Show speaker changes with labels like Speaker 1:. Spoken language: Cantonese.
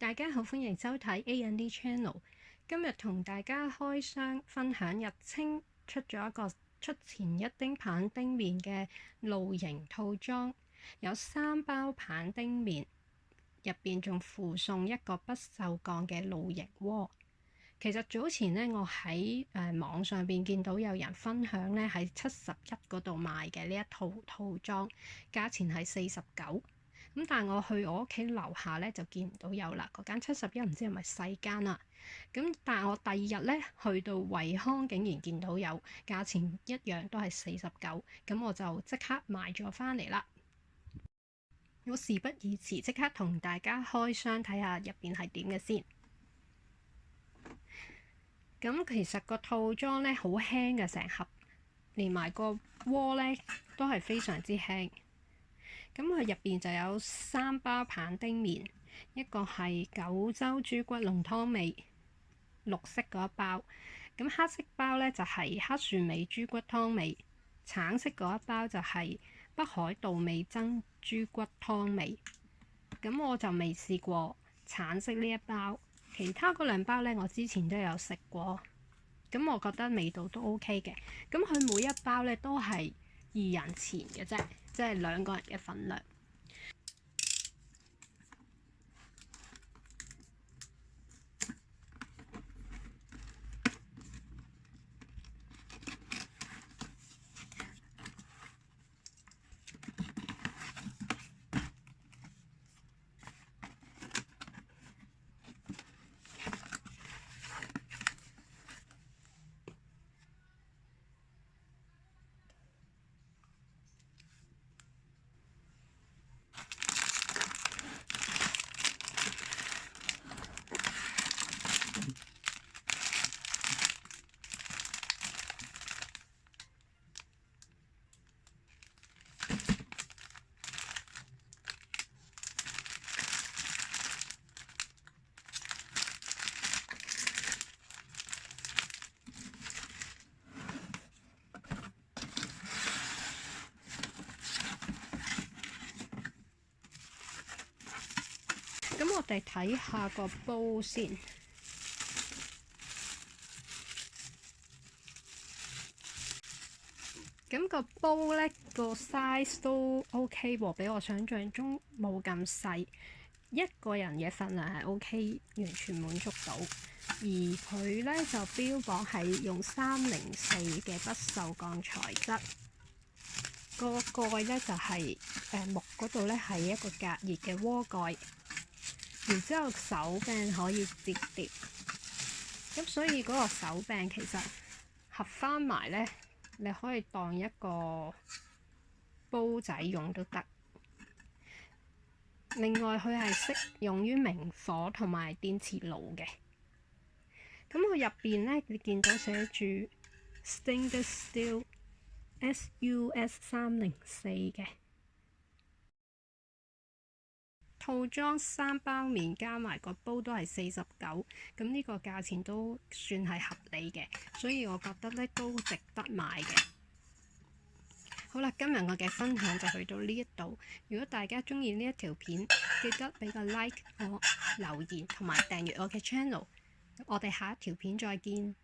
Speaker 1: 大家好，歡迎收睇 A&D Channel。今日同大家開箱分享日清出咗一個出前一丁棒丁麵嘅露營套裝，有3包棒丁麵，入邊仲附送一個不鏽鋼嘅露營鍋。其實早前呢，我喺網上邊見到有人分享呢喺71嗰度賣嘅呢一套套裝，價錢係49。咁但係我去我屋企樓下咧就見唔到有啦，嗰間71唔知係咪細間啦。咁但係我第二日咧去到惠康竟然見到有，價錢一樣都係49，咁我就即刻買咗返嚟啦。我事不宜遲，即刻同大家開箱睇下入邊係點嘅先。咁其實個套裝咧好輕嘅，成盒連埋個鍋咧都係非常之輕。咁佢入邊就有3包棒丁麵，一個係九州豬骨濃湯味，綠色嗰一包。咁黑色包呢就係黑蒜味豬骨湯味，橙色嗰一包就係北海道味噌豬骨湯味。咁我就未試過橙色呢一包，其他嗰2包呢我之前都有食過，咁我覺得味道都 OK 嘅。咁佢每一包呢都係2人前嘅啫，即係2個人嘅份量。咁我哋睇下個煲先。咁個煲呢個 size 都 OK 喎，比我想象中冇咁細，一個人嘅份量係 OK，完全滿足到。而佢呢就標榜係用304嘅不鏽鋼材質，個蓋呢就係木嗰度呢係一個隔熱嘅鍋蓋。然之後手柄可以摺疊，咁所以嗰個手柄其實合翻埋呢，你可以當一個煲仔用都得。另外佢係適用於明火同埋電磁爐嘅。咁佢入邊呢，你見到寫住 Stainless Steel SUS304 嘅。套裝3包麵加埋個煲都係49，咁呢個價錢都算係合理嘅，所以我覺得呢都值得買嘅。好啦，今日我嘅分享就去到呢一度。如果大家鍾意呢一條片，記得俾個 like 我、留言同埋訂閱我嘅 channel。我哋下一條片再見。